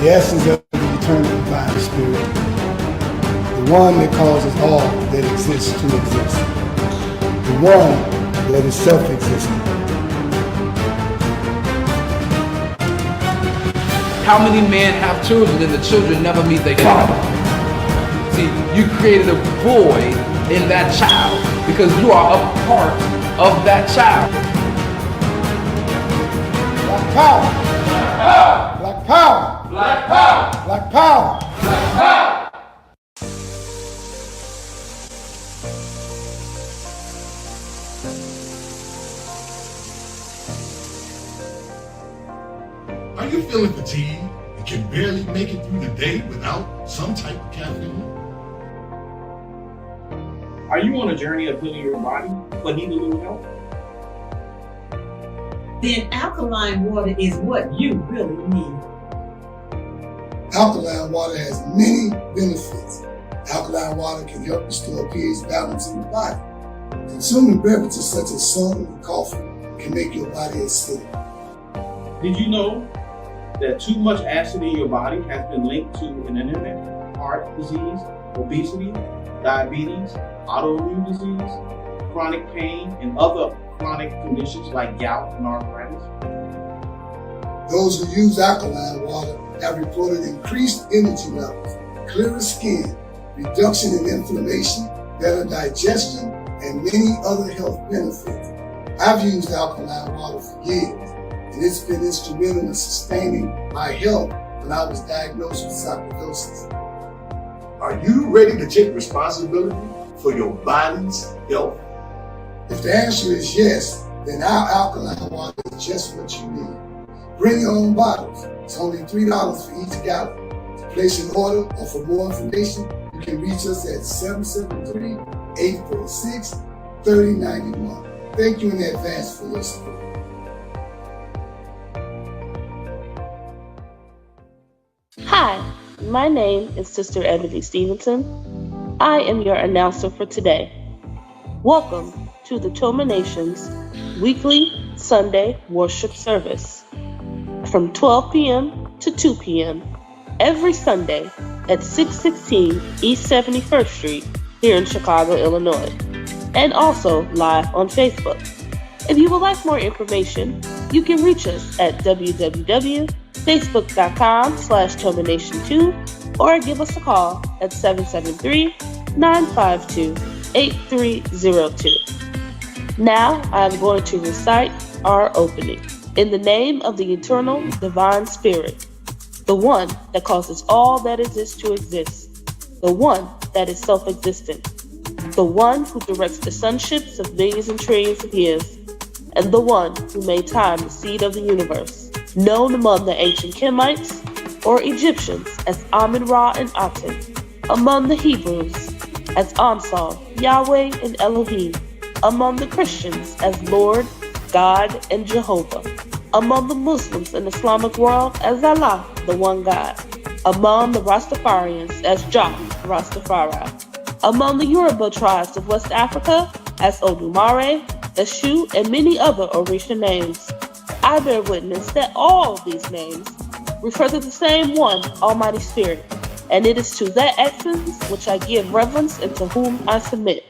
the essence of the eternal divine spirit, the one that causes all that exists to exist, the one that is self-existent. How many men have children and the children never meet their father? See, you created a void in that child because you are a part of that child. Black power! Black power! Black power! Black power! Black power! Are you feeling fatigued and can barely make it through the day without some type of caffeine? Are you on a journey of healing your body but need a little help? Then alkaline water is what you really need. Alkaline water has many benefits. Alkaline water can help restore pH balance in the body. Consuming beverages such as soda and coffee can make your body acidic. Did you know that too much acid in your body has been linked to an anemia, heart disease, obesity, diabetes, autoimmune disease, chronic pain, and other chronic conditions like gout and arthritis? Those who use alkaline water have reported increased energy levels, clearer skin, reduction in inflammation, better digestion, and many other health benefits. I've used alkaline water for years, and it's been instrumental in sustaining my health when I was diagnosed with sarcoidosis. Are you ready to take responsibility for your body's health? If the answer is yes, then our alkaline water is just what you need. Bring your own bottles. It's only $3 for each gallon. To place an order or for more information, you can reach us at 773-846-3091. Thank you in advance for your support. Hi, my name is Sister Ebony Stevenson. I am your announcer for today. Welcome to the Toma Nation's weekly Sunday worship service from 12 p.m. to 2 p.m. every Sunday at 616 East 71st Street here in Chicago, Illinois, and also live on Facebook. If you would like more information, you can reach us at www.facebook.com/TomaNation2 or give us a call at 773-952-8302. Now I'm going to recite our opening. In the name of the eternal divine spirit, the one that causes all that exists to exist, the one that is self-existent, the one who directs the sunships of millions and trillions of years, and the one who made time the seed of the universe, known among the ancient Kemites or Egyptians as Amun-Ra and Aton, among the Hebrews as Ansar, Yahweh, and Elohim, among the Christians as Lord, God, and Jehovah, among the Muslims and Islamic world as Allah, the one God, among the Rastafarians as Jahi, Rastafari, among the Yoruba tribes of West Africa as Omari, Eshu, and many other Orisha names. I bear witness that all of these names refer to the same one, Almighty Spirit, and it is to that essence which I give reverence and to whom I submit.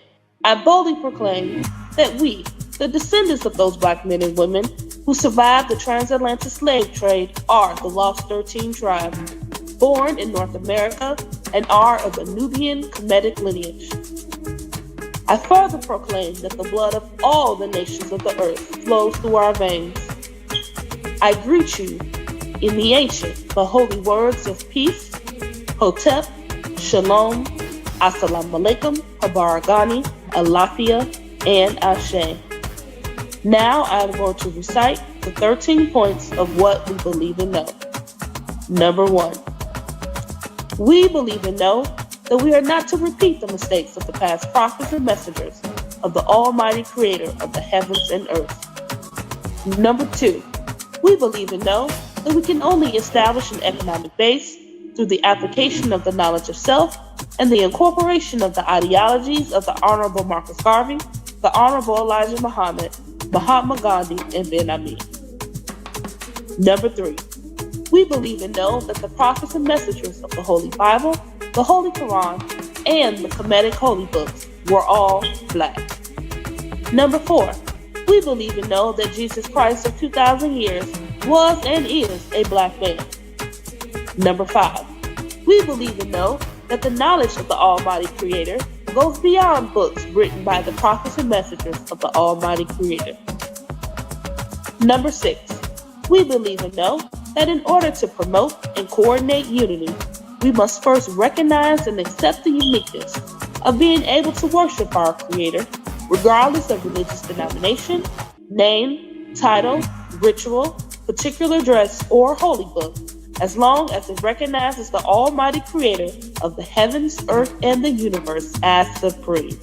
I boldly proclaim that we, the descendants of those black men and women who survived the transatlantic slave trade, are the Lost 13 tribe, born in North America and are of a Nubian Kemetic lineage. I further proclaim that the blood of all the nations of the earth flows through our veins. I greet you in the ancient but holy words of peace, Hotep, Shalom, Assalamu Alaikum, Habaragani, Alafia, and Ashe. Now I am going to recite the 13 points of what we believe and know. Number 1. We believe and know that we are not to repeat the mistakes of the past prophets and messengers of the Almighty Creator of the heavens and earth. Number 2. We believe and know that we can only establish an economic base through the application of the knowledge of self and the incorporation of the ideologies of the Honorable Marcus Garvey, the Honorable Elijah Muhammad, Mahatma Gandhi, and Ben Ami. Number 3. We believe and know that the prophets and messengers of the Holy Bible, the Holy Quran, and the Kemetic Holy Books were all black. Number 4, we believe and know that Jesus Christ of 2,000 years was and is a black man. Number 5, we believe and know that the knowledge of the Almighty Creator goes beyond books written by the prophets and messengers of the Almighty Creator. Number 6, we believe and know that in order to promote and coordinate unity, we must first recognize and accept the uniqueness of being able to worship our Creator, regardless of religious denomination, name, title, ritual, particular dress, or holy book, as long as it recognizes the Almighty Creator of the heavens, earth, and the universe as supreme.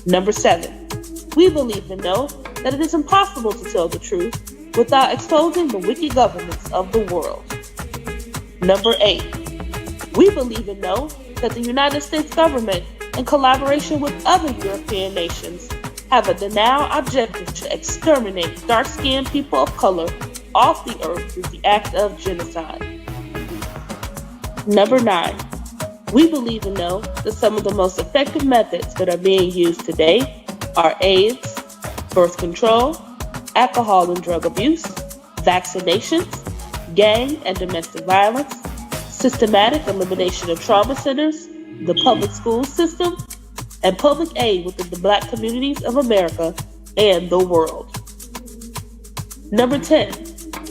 Number 7, we believe and know that it is impossible to tell the truth without exposing the wicked governments of the world. Number 8, we believe and know that the United States government, in collaboration with other European nations, have a denial objective to exterminate dark-skinned people of color off the earth through the act of genocide. Number 9, we believe and know that some of the most effective methods that are being used today are AIDS, birth control, alcohol and drug abuse, vaccinations, gang and domestic violence, systematic elimination of trauma centers, the public school system, and public aid within the black communities of America and the world. Number 10,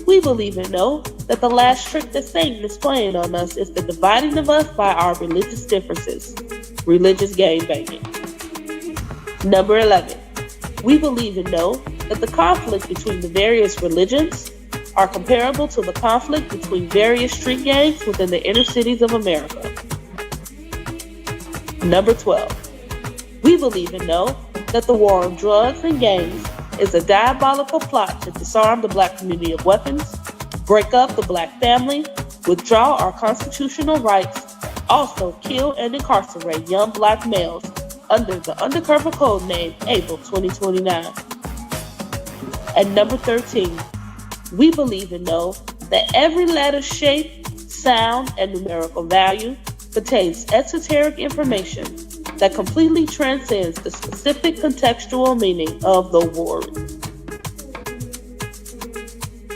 we believe and know that the last trick that Satan is playing on us is the dividing of us by our religious differences, religious gangbanging. Number 11, we believe and know that the conflict between the various religions are comparable to the conflict between various street gangs within the inner cities of America. Number 12, we believe and know that the war on drugs and gangs is a diabolical plot to disarm the black community of weapons, break up the black family, withdraw our constitutional rights, also kill and incarcerate young black males under the undercover code name April 2029. And number 13, we believe and know that every letter, shape, sound, and numerical value contains esoteric information that completely transcends the specific contextual meaning of the word.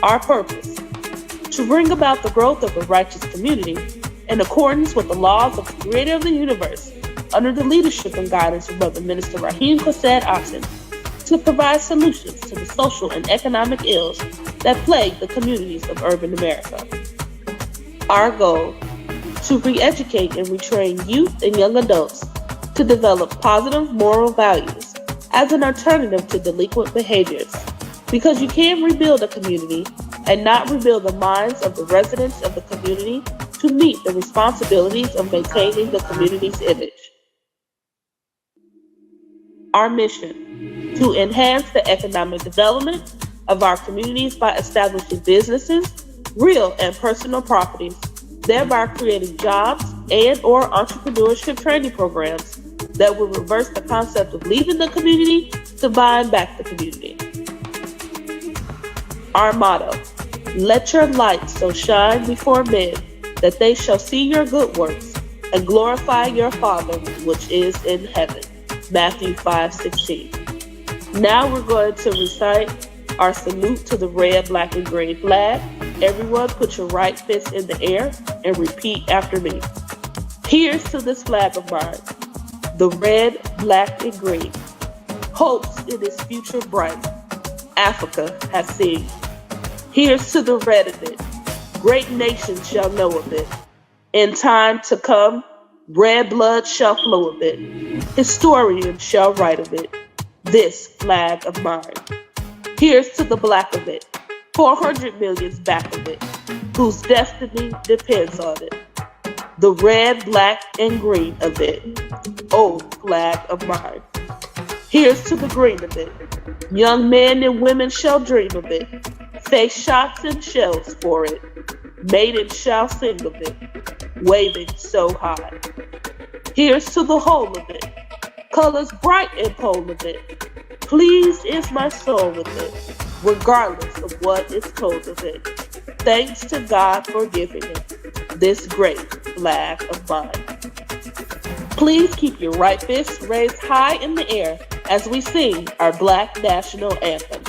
Our purpose: to bring about the growth of a righteous community in accordance with the laws of the Creator of the universe, under the leadership and guidance of Brother Minister Rahim Quased Aton, to provide solutions to the social and economic ills that plague the communities of urban America. Our goal: to re-educate and retrain youth and young adults to develop positive moral values as an alternative to delinquent behaviors, because you can't rebuild a community and not rebuild the minds of the residents of the community to meet the responsibilities of maintaining the community's image. Our mission: to enhance the economic development of our communities by establishing businesses, real and personal properties, thereby creating jobs and/or entrepreneurship training programs that will reverse the concept of leaving the community to buying back the community. Our motto: let your light so shine before men that they shall see your good works and glorify your Father which is in heaven. Matthew 5:16. Now we're going to recite our salute to the red, black, and green flag. Everyone put your right fist in the air and repeat after me. Here's to this flag of mine, the red, black, and green. Hopes in its future bright, Africa has seen. Here's to the red of it, great nations shall know of it. In time to come, red blood shall flow of it. Historians shall write of it, this flag of mine. Here's to the black of it, 400 million's back of it, whose destiny depends on it. The red, black, and green of it, oh flag of mine. Here's to the green of it, young men and women shall dream of it, face shots and shells for it, maidens shall sing of it, waving so high. Here's to the whole of it, colors bright and pole of it, pleased is my soul with it, regardless of what is told of it. Thanks to God for giving him this great flag of mine. Please keep your right fist raised high in the air as we sing our Black National Anthem.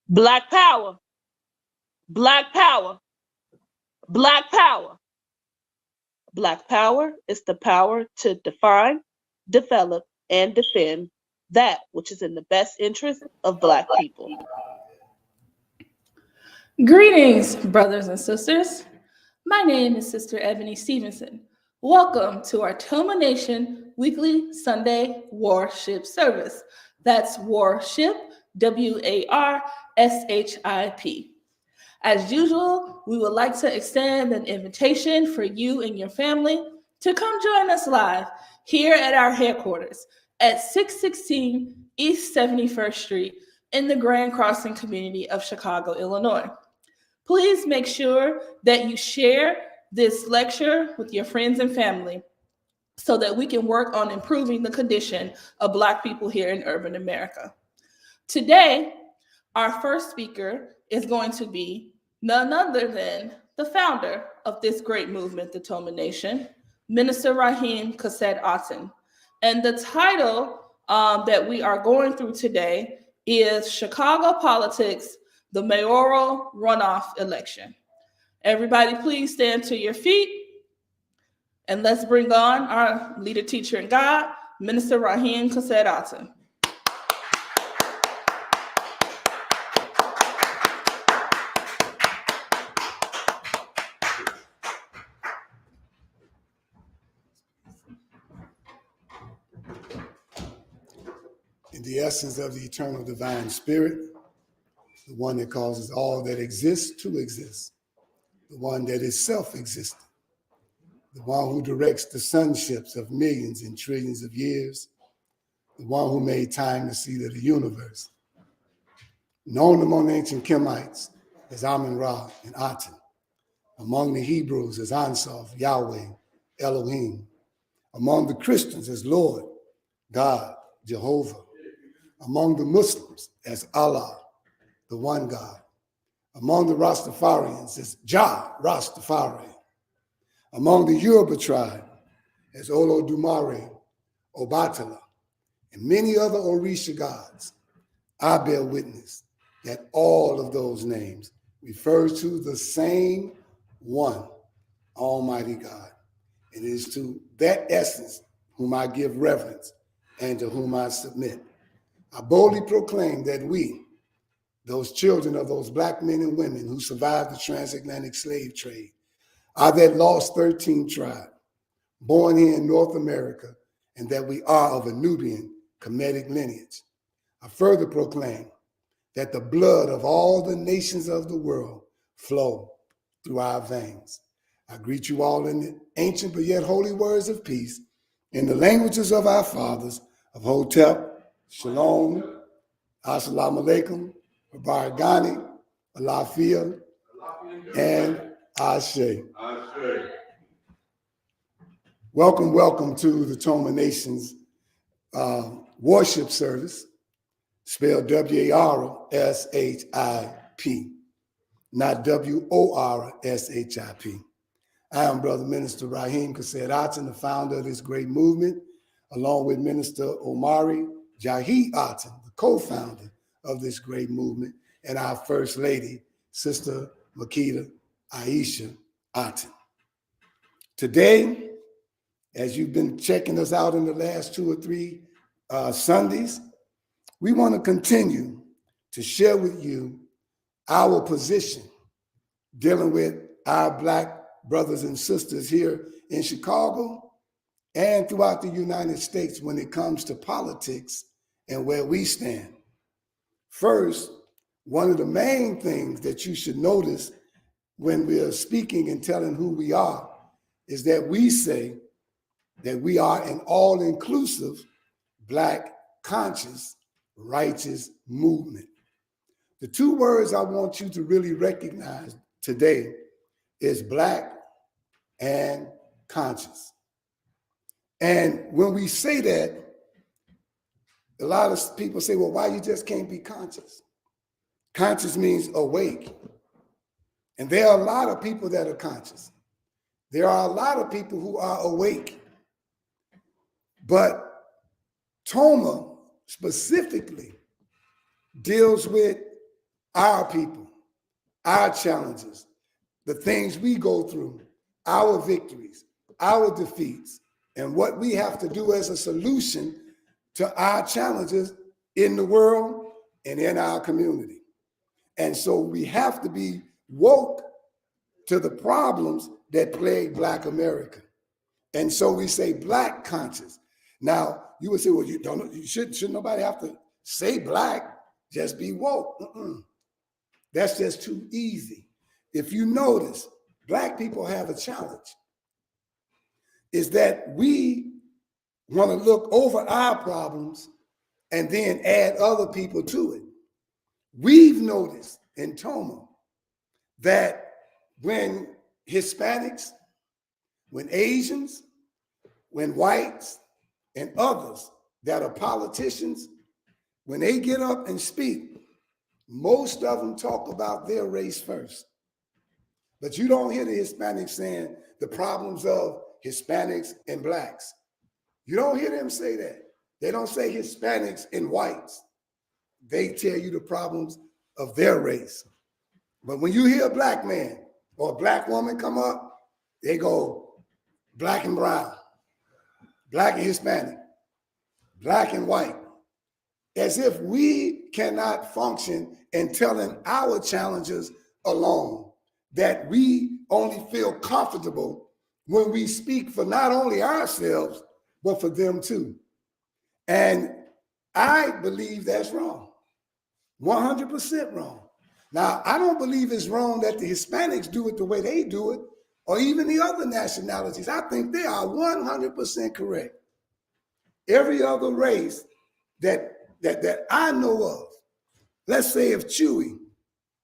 Black power, Black power, Black power. Black power is the power to define, develop, and defend that which is in the best interest of Black people. Greetings, brothers and sisters. My name is Sister Ebony Stevenson. Welcome to our Toma Nation weekly Sunday worship service. That's worship, W-A-R-S-H-I-P. As usual, we would like to extend an invitation for you and your family to come join us live here at our headquarters at 616 East 71st Street in the Grand Crossing community of Chicago, Illinois. Please make sure that you share this lecture with your friends and family so that we can work on improving the condition of Black people here in urban America. Today, our first speaker is going to be none other than the founder of this great movement, the Toma Nation, Minister Rahim Kased Aton. And the title that we are going through today is Chicago Politics, the Mayoral Runoff Election. Everybody please stand to your feet and let's bring on our leader, teacher, and God, Minister Rahim Kased Aton. In the essence of the eternal divine spirit, the one that causes all that exists to exist, the one that is self-existent, the one who directs the sunships of millions and trillions of years, the one who made time the seed of the universe, known among ancient Kemites as Amun-Ra and Aton, among the Hebrews as Ansof, Yahweh, Elohim, among the Christians as Lord, God, Jehovah, among the Muslims as Allah, the one God, among the Rastafarians as Jah Rastafari, among the Yoruba tribe as Olodumare, Obatala, and many other Orisha gods. I bear witness that all of those names refer to the same one, Almighty God. And it is to that essence whom I give reverence and to whom I submit. I boldly proclaim that we, those children of those Black men and women who survived the transatlantic slave trade, are that lost 13th tribe, born here in North America, and that we are of a Nubian Kemetic lineage. I further proclaim that the blood of all the nations of the world flow through our veins. I greet you all in the ancient but yet holy words of peace, in the languages of our fathers, of Hotep, Shalom, Assalamu Alaikum, Barakani, Alafia, and Ashe. Welcome, welcome to the Toma Nation's worship service, spelled W-A-R-S-H-I-P. not W-O-R-S-H-I-P. I am Brother Minister Rahim Kased Aton, the founder of this great movement, along with Minister Omari, Jahi Aton, the co-founder of this great movement, and our First Lady, Sister Makita Aisha Aton. Today, as you've been checking us out in the last 2 or 3 Sundays, we want to continue to share with you our position dealing with our Black brothers and sisters here in Chicago and throughout the United States when it comes to politics and where we stand. First, one of the main things that you should notice when we are speaking and telling who we are is that we say that we are an all-inclusive Black conscious righteous movement. The 2 words I want you to really recognize today is Black and conscious. And when we say that, a lot of people say, well, why you just can't be conscious? Conscious means awake. And there are a lot of people that are conscious. There are a lot of people who are awake. But Toma specifically deals with our people, our challenges, the things we go through, our victories, our defeats, and what we have to do as a solution to our challenges in the world and in our community. And so we have to be woke to the problems that plague Black America. And so we say Black conscious. Now, you would say, well, should nobody have to say Black, just be woke. That's just too easy. If you notice, Black people have a challenge. Is that we want to look over our problems and then add other people to it. We've noticed in Toma that when Hispanics, when Asians, when whites, and others that are politicians, when they get up and speak, most of them talk about their race first. But you don't hear the Hispanics saying the problems of Hispanics and Blacks. You don't hear them say that. They don't say Hispanics and whites. They tell you the problems of their race. But when you hear a Black man or a Black woman come up, they go Black and brown, Black and Hispanic, Black and white, as if we cannot function in telling our challenges alone, that we only feel comfortable when we speak for not only ourselves, but for them too. And I believe that's wrong, 100% wrong. Now, I don't believe it's wrong that the Hispanics do it the way they do it, or even the other nationalities. I think they are 100% correct. Every other race that I know of, let's say if Chewy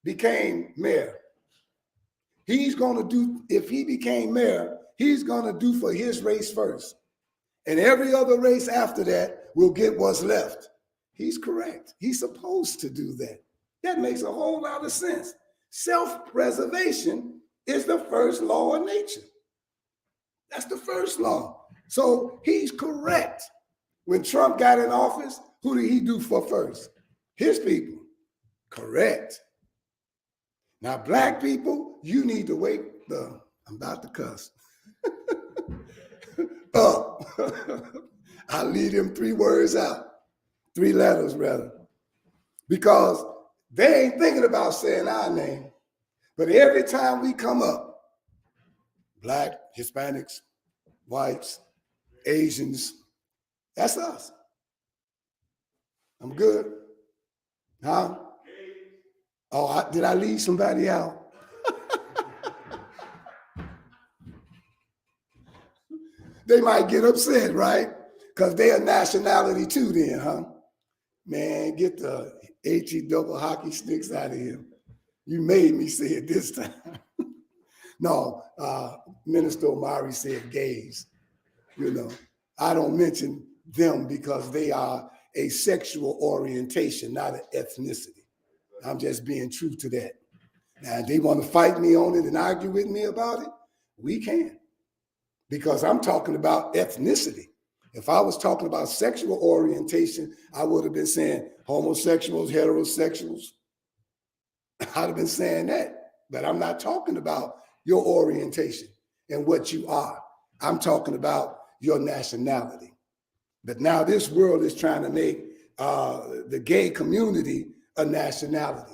became mayor, he's going to do, if he became mayor, he's going to do for his race first. And every other race after that will get what's left. He's correct. He's supposed to do that. That makes a whole lot of sense. Self-preservation is the first law of nature. That's the first law. So he's correct. When Trump got in office, who did he do for first? His people. Correct. Now, Black people, you need to wake the, I'm about to cuss, up. I leave them 3 words out, 3 letters rather, because they ain't thinking about saying our name. But every time we come up, Black, Hispanics, whites, Asians, that's us. I'm good. Huh? Oh, did I leave somebody out? They might get upset, right? Because they are nationality too then, huh? Man, get the HE double hockey sticks out of here. You made me say it this time. No, Minister Omari said gays. You know, I don't mention them because they are a sexual orientation, not an ethnicity. I'm just being true to that. Now, if they want to fight me on it and argue with me about it, we can. Because I'm talking about ethnicity. If I was talking about sexual orientation, I would have been saying homosexuals, heterosexuals. I'd have been saying that. But I'm not talking about your orientation and what you are. I'm talking about your nationality. But now this world is trying to make the gay community a nationality.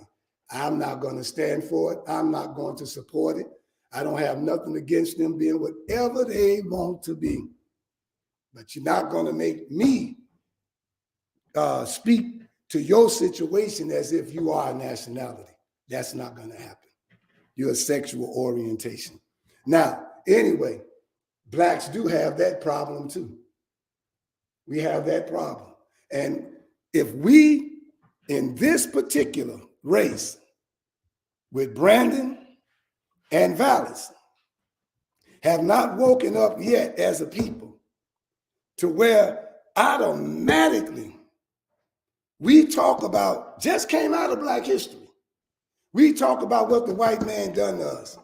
I'm not going to stand for it. I'm not going to support it. I don't have nothing against them being whatever they want to be. But you're not going to make me speak to your situation as if you are a nationality. That's not going to happen. You're a sexual orientation. Now, anyway, blacks do have that problem too. We have that problem. And if we, in this particular race, with Brandon and Vallis, have not woken up yet as a people to where automatically we talk about, just came out of Black history. We talk about what the white man done to us.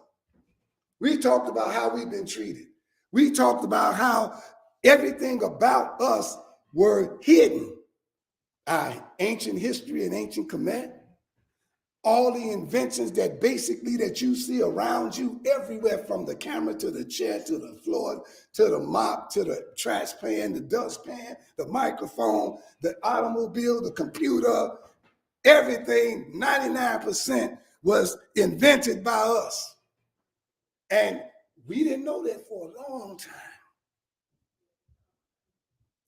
We talked about how we've been treated. We talked about how everything about us were hidden. Our ancient history and ancient command, all the inventions that basically that you see around you everywhere, from the camera to the chair to the floor to the mop to the trash pan, the dustpan, the microphone, the automobile, the computer, everything, 99% was invented by us. And we didn't know that for a long time.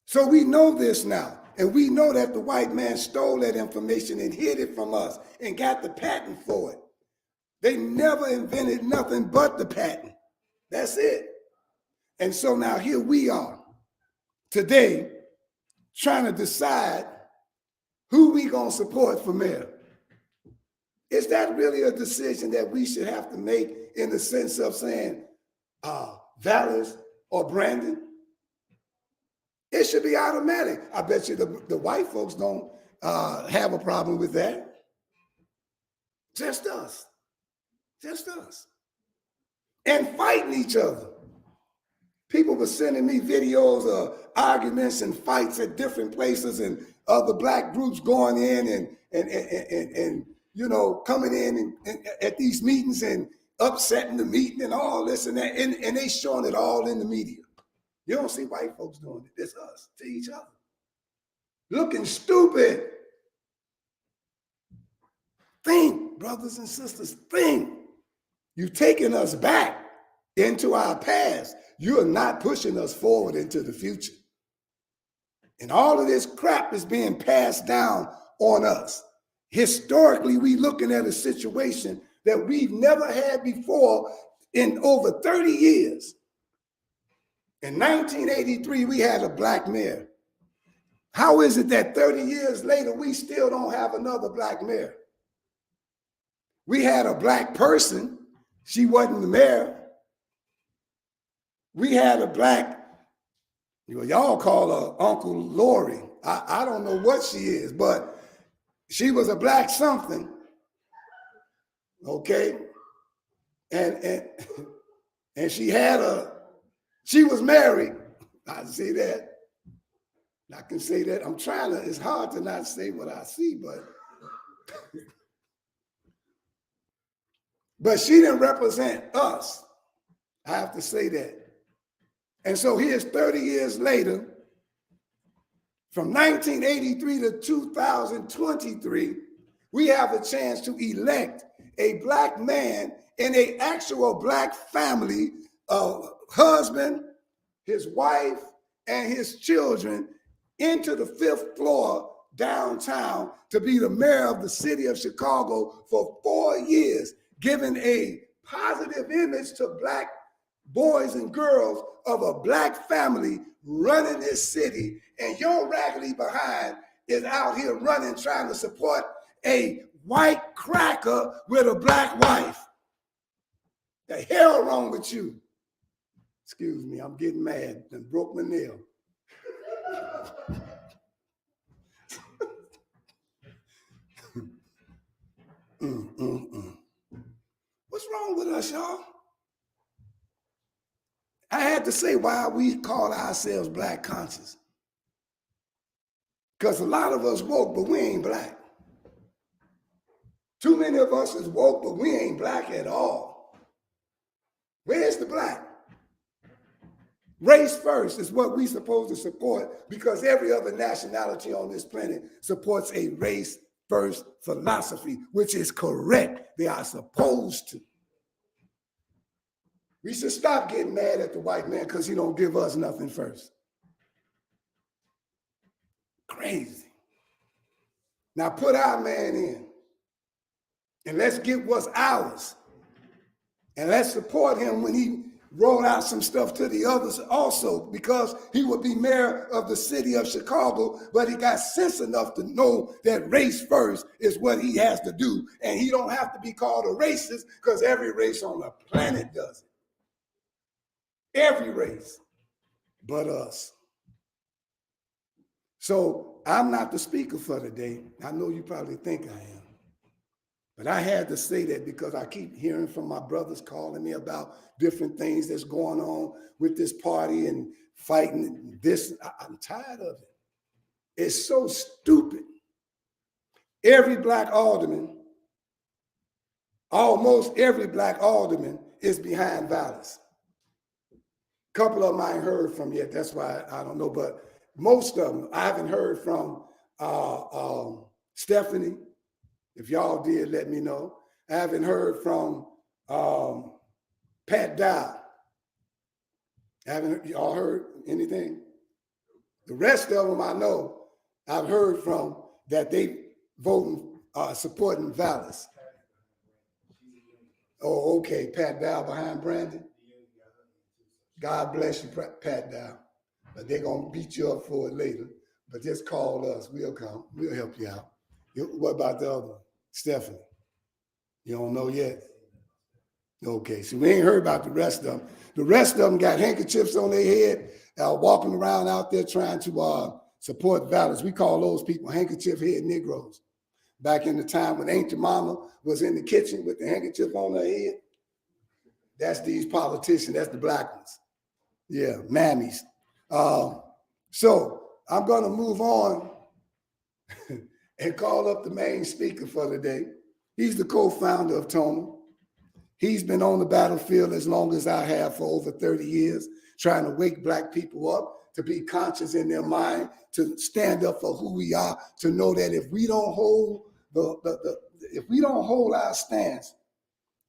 So we know this now. And we know that the white man stole that information and hid it from us and got the patent for it. They never invented nothing but the patent. That's it. And so now here we are today trying to decide who we gonna support for mayor. Is that really a decision that we should have to make in the sense of saying Vallis or Brandon? It should be automatic. I bet you the white folks don't have a problem with that. Just us. Just us. And fighting each other. People were sending me videos of arguments and fights at different places and other black groups going in and you know, coming in and at these meetings and upsetting the meeting and all this and that. And they showing it all in the media. You don't see white folks doing it. It's us to each other. Looking stupid. Think, brothers and sisters, think. You've taken us back into our past. You are not pushing us forward into the future. And all of this crap is being passed down on us. Historically, we looking at a situation that we've never had before in over 30 years. In 1983, we had a black mayor. How is it that 30 years later, we still don't have another black mayor? We had a black person. She wasn't the mayor. We had a black, y'all call her Uncle Lori. I don't know what she is, but she was a black something. Okay? And she was married. I see that. I can say that. I'm trying to, it's hard to not say what I see, but she didn't represent us. I have to say that. And so here's 30 years later, from 1983 to 2023, we have a chance to elect a black man in an actual black family, husband, his wife, and his children into the 5th floor downtown to be the mayor of the city of Chicago for 4 years, giving a positive image to black boys and girls of a black family running this city. And your raggedy behind is out here running, trying to support a white cracker with a black wife. The hell wrong with you? Excuse me, I'm getting mad and broke my nail. us, y'all. I had to say why we call ourselves black conscious. Because a lot of us woke, but we ain't black. Too many of us is woke, but we ain't black at all. Where's the black? Race first is what we supposed to support, because every other nationality on this planet supports a race first philosophy, which is correct. They are supposed to. We should stop getting mad at the white man because he don't give us nothing first. Crazy. Now put our man in and let's get what's ours. And let's support him when he roll out some stuff to the others also, because he would be mayor of the city of Chicago, but he got sense enough to know that race first is what he has to do. And he don't have to be called a racist because every race on the planet does it. Every race but us. So I'm not the speaker for today. I know you probably think I am. But I had to say that because I keep hearing from my brothers calling me about different things that's going on with this party and fighting this. I'm tired of it. It's so stupid. Every black alderman, almost every black alderman is behind violence. A couple of them I ain't heard from yet. That's why I don't know. But most of them, I haven't heard from Stephanie. If y'all did, let me know. I haven't heard from Pat Dow. Haven't y'all heard anything? The rest of them I know, I've heard from that they voting, supporting violence. Oh, okay, Pat Dow behind Brandon. God bless you, Pat Dow. But they're gonna beat you up for it later. But just call us, we'll come, we'll help you out. What about the other one? Stephanie? You don't know yet? Okay, so we ain't heard about the rest of them. The rest of them got handkerchiefs on their head, walking around out there trying to support violence. We call those people handkerchief head Negroes. Back in the time when Aunt Mama was in the kitchen with the handkerchief on her head, that's these politicians, that's the black ones. Yeah, mammies. So I'm gonna move on and call up the main speaker for today. He's the co-founder of Aton. He's been on the battlefield as long as I have, for over 30 years, trying to wake black people up to be conscious in their mind, to stand up for who we are, to know that if we don't hold if we don't hold our stance,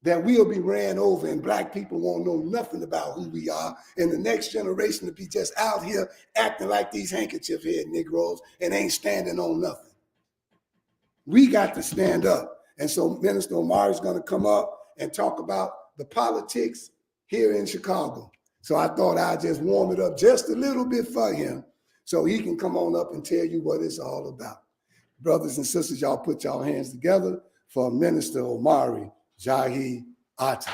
that we'll be ran over and black people won't know nothing about who we are, and the next generation to be just out here acting like these handkerchief head Negroes and ain't standing on nothing. We got to stand up. And so Minister Omari is going to come up and talk about the politics here in Chicago. So I thought I'd just warm it up just a little bit for him so he can come on up and tell you what it's all about. Brothers and sisters, y'all put y'all hands together for Minister Omari, Jahi, Aton.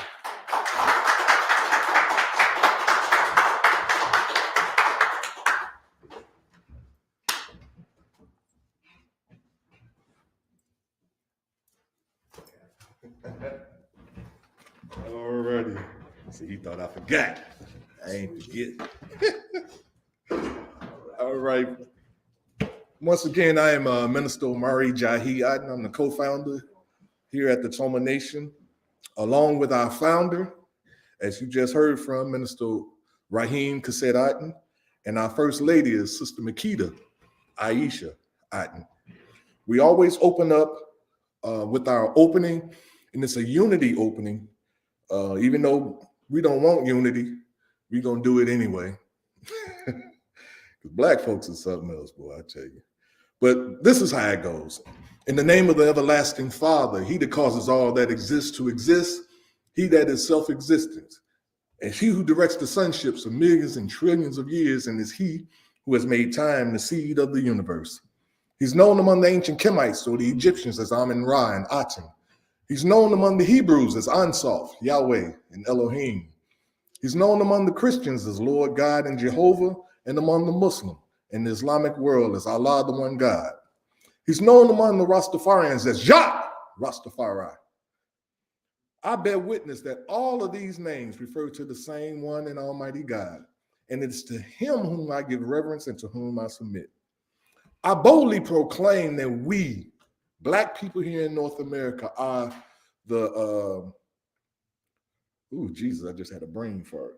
Alrighty. See, he thought I forgot. I ain't forget. All right. Once again, I am Minister Omari Jahi. I'm the co-founder here at the Toma Nation, along with our founder, as you just heard from, Minister Raheem Kasset Aton, and our first lady is Sister Makita Aisha Aton. We always open up with our opening, and it's a unity opening. Even though we don't want unity, we're going to do it anyway. Because black folks is something else, boy, I tell you. But this is how it goes. In the name of the everlasting Father, he that causes all that exists to exist, he that is self-existent, and he who directs the sunships of millions and trillions of years, and is he who has made time the seed of the universe. He's known among the ancient Kemites or the Egyptians as Amun-Ra and Aten. He's known among the Hebrews as Ansof, Yahweh, and Elohim. He's known among the Christians as Lord God and Jehovah, and among the Muslim and the Islamic world as Allah, the one God. He's known among the Rastafarians as Jah Rastafari. I bear witness that all of these names refer to the same one and almighty God, and it's to him whom I give reverence and to whom I submit. I boldly proclaim that we, Black people here in North America, are the, Jesus, I just had a brain fart.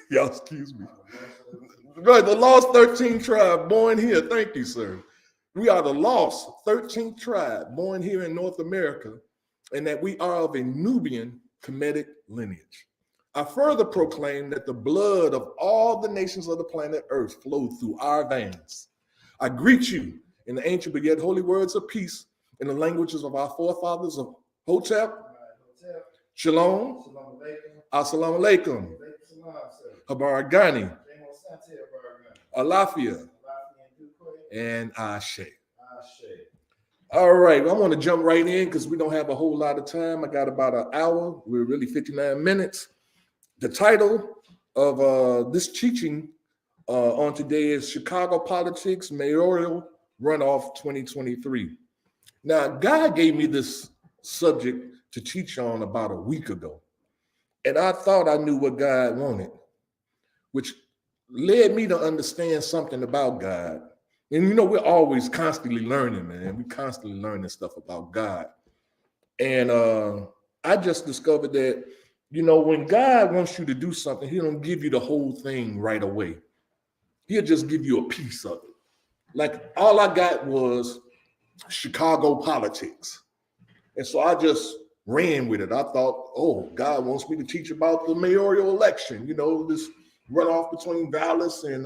Y'all excuse me. Right, the lost 13th tribe born here. Thank you, sir. We are the lost 13th tribe born here in North America, and that we are of a Nubian Kemetic lineage. I further proclaim that the blood of all the nations of the planet Earth flows through our veins. I greet you in the ancient but yet holy words of peace in the languages of our forefathers of Hotep, Shalom, Assalamu alaikum, Habaragani, Alafia, and Ashe. All right, I want to jump right in because we don't have a whole lot of time. I got about an hour. We're really 59 minutes. The title of this teaching on today is Chicago Politics Mayoral Runoff 2023. Now, God gave me this subject to teach on about a week ago, and I thought I knew what God wanted, which led me to understand something about God. And you know, we're always constantly learning, man. We're constantly learning stuff about God. And I just discovered that, you know, when God wants you to do something, he don't give you the whole thing right away. He'll just give you a piece of it. Like all I got was Chicago politics. And so I just ran with it. I thought, oh, God wants me to teach about the mayoral election, you know, this runoff between Dallas and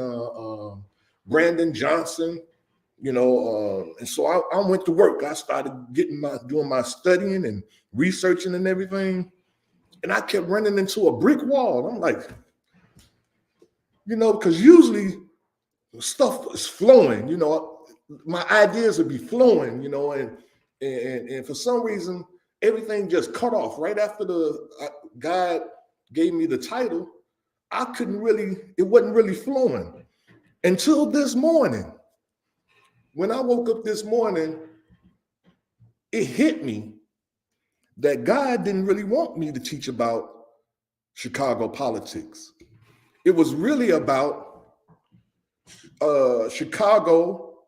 Brandon Johnson, you know, and so I went to work. I started doing my studying and researching and everything. And I kept running into a brick wall. I'm like, you know, because usually stuff is flowing, you know, my ideas would be flowing, you know, and for some reason, everything just cut off right after God gave me the title. It wasn't really flowing until this morning. When I woke up this morning, it hit me that God didn't really want me to teach about Chicago politics. It was really about Chicago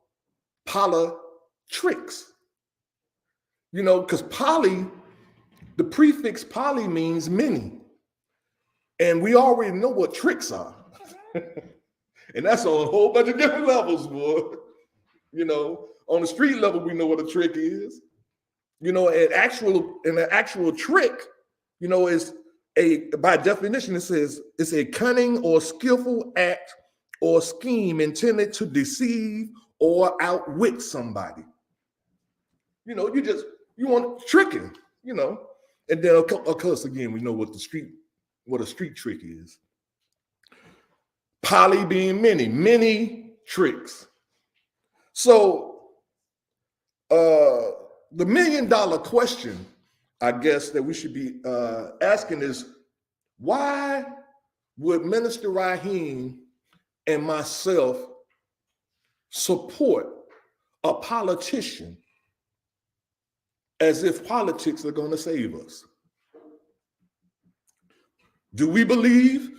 politics. You know, because the prefix poly means many. And we already know what tricks are. And that's on a whole bunch of different levels, boy. You know, on the street level, we know what a trick is. You know, an actual trick, you know, is by definition, it says it's a cunning or skillful act or scheme intended to deceive or outwit somebody. You know, you want tricking, you know. And then of course, again, we know what a street trick is. Poly being many tricks. So the $1 million question, I guess, that we should be asking is, why would Minister Raheem and myself support a politician as if politics are going to save us? Do we believe,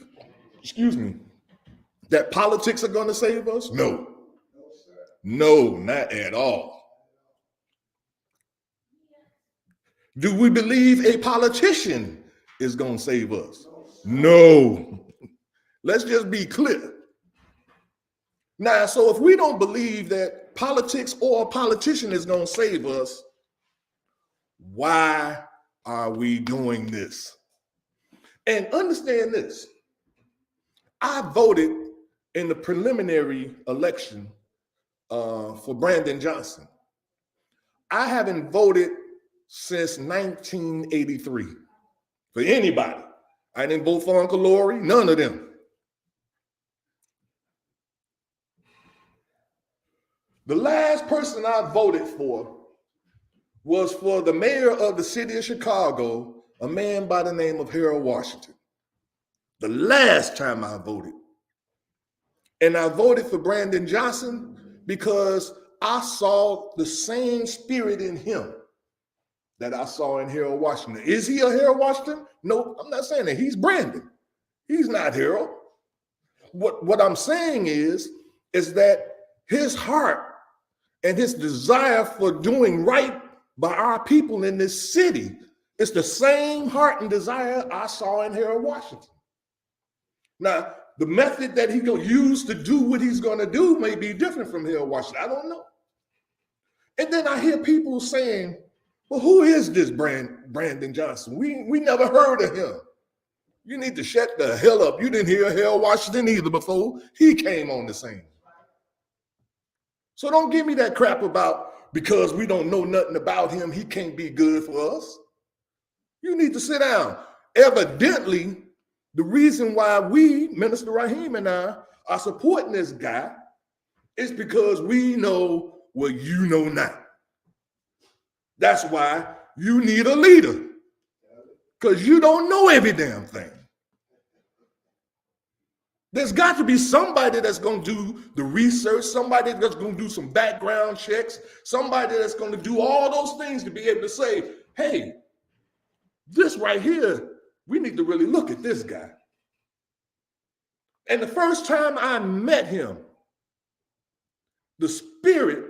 that politics are going to save us? No. No, not at all. Do we believe a politician is going to save us? No. Let's just be clear. Now, so if we don't believe that politics or a politician is going to save us, why are we doing this? And understand this. I voted in the preliminary election for Brandon Johnson. I haven't voted since 1983 for anybody. I didn't vote for Uncle Lori, none of them. The last person I voted for was for the mayor of the city of Chicago, a man by the name of Harold Washington. The last time I voted. And I voted for Brandon Johnson because I saw the same spirit in him that I saw in Harold Washington. Is he a Harold Washington? No, I'm not saying that. He's Brandon. He's not Harold. What I'm saying is that his heart and his desire for doing right by our people in this city is the same heart and desire I saw in Harold Washington. Now, the method that he going to use to do what he's going to do may be different from Harold Washington. I don't know. And then I hear people saying, well, who is this Brandon Johnson? We never heard of him. You need to shut the hell up. You didn't hear Harold Washington either before he came on the scene. So don't give me that crap about because we don't know nothing about him, he can't be good for us. You need to sit down. Evidently, the reason why we, Minister Raheem and I, are supporting this guy is because we know what you know not. That's why you need a leader, because you don't know every damn thing. There's got to be somebody that's going to do the research, somebody that's going to do some background checks, somebody that's going to do all those things to be able to say, hey, this right here, we need to really look at this guy. And the first time I met him, the spirit,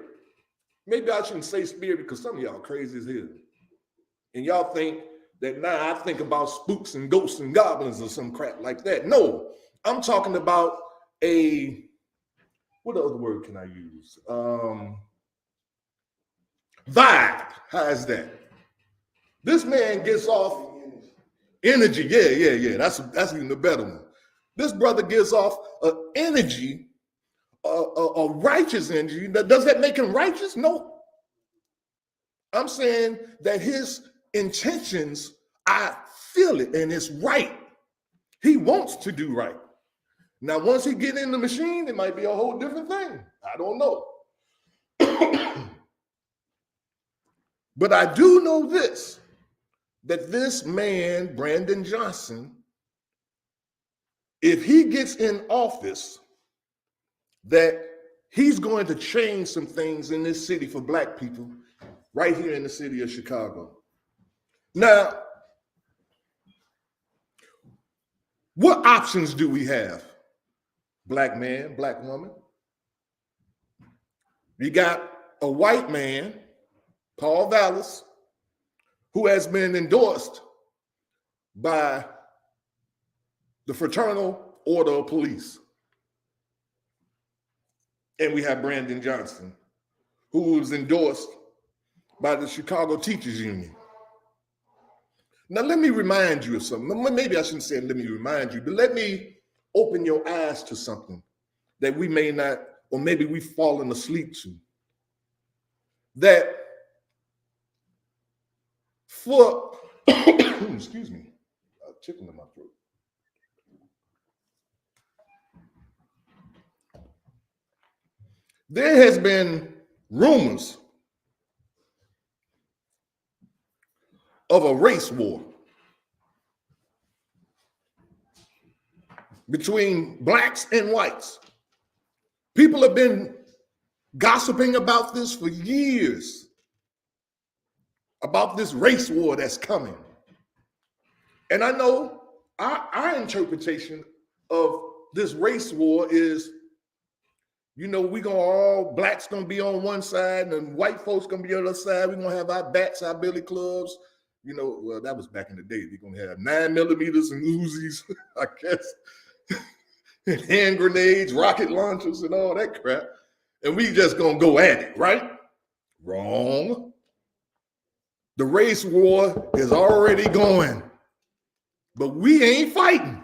maybe I shouldn't say spirit because some of y'all crazy as hell. And y'all think that now I think about spooks and ghosts and goblins or some crap like that. No, I'm talking about what other word can I use? Vibe. How's that? This man gets off energy. Yeah. That's even a better one. This brother gives off an energy, a righteous energy. Does that make him righteous? No. I'm saying that his intentions, I feel it, and it's right. He wants to do right. Now, once he get in the machine, it might be a whole different thing. I don't know. But I do know this, that this man, Brandon Johnson, if he gets in office, that he's going to change some things in this city for Black people right here in the city of Chicago. Now, what options do we have? Black man, Black woman. You got a white man, Paul Vallis, who has been endorsed by the Fraternal Order of Police. And we have Brandon Johnson, who was endorsed by the Chicago Teachers Union. Now, let me remind you of something. Maybe I shouldn't say let me remind you, but let me open your eyes to something that we may not, or maybe we've fallen asleep to. That for, excuse me, a chicken in my throat. There has been rumors of a race war between Blacks and whites. People have been gossiping about this for years, about this race war that's coming. And I know our interpretation of this race war is, you know, Blacks gonna be on one side and white folks gonna be on the other side. We're gonna have our bats, our billy clubs. You know, well, that was back in the day. We're gonna have 9mm and Uzis, I guess, and hand grenades, rocket launchers, and all that crap. And we just gonna go at it, right? Wrong. The race war is already going, but we ain't fighting.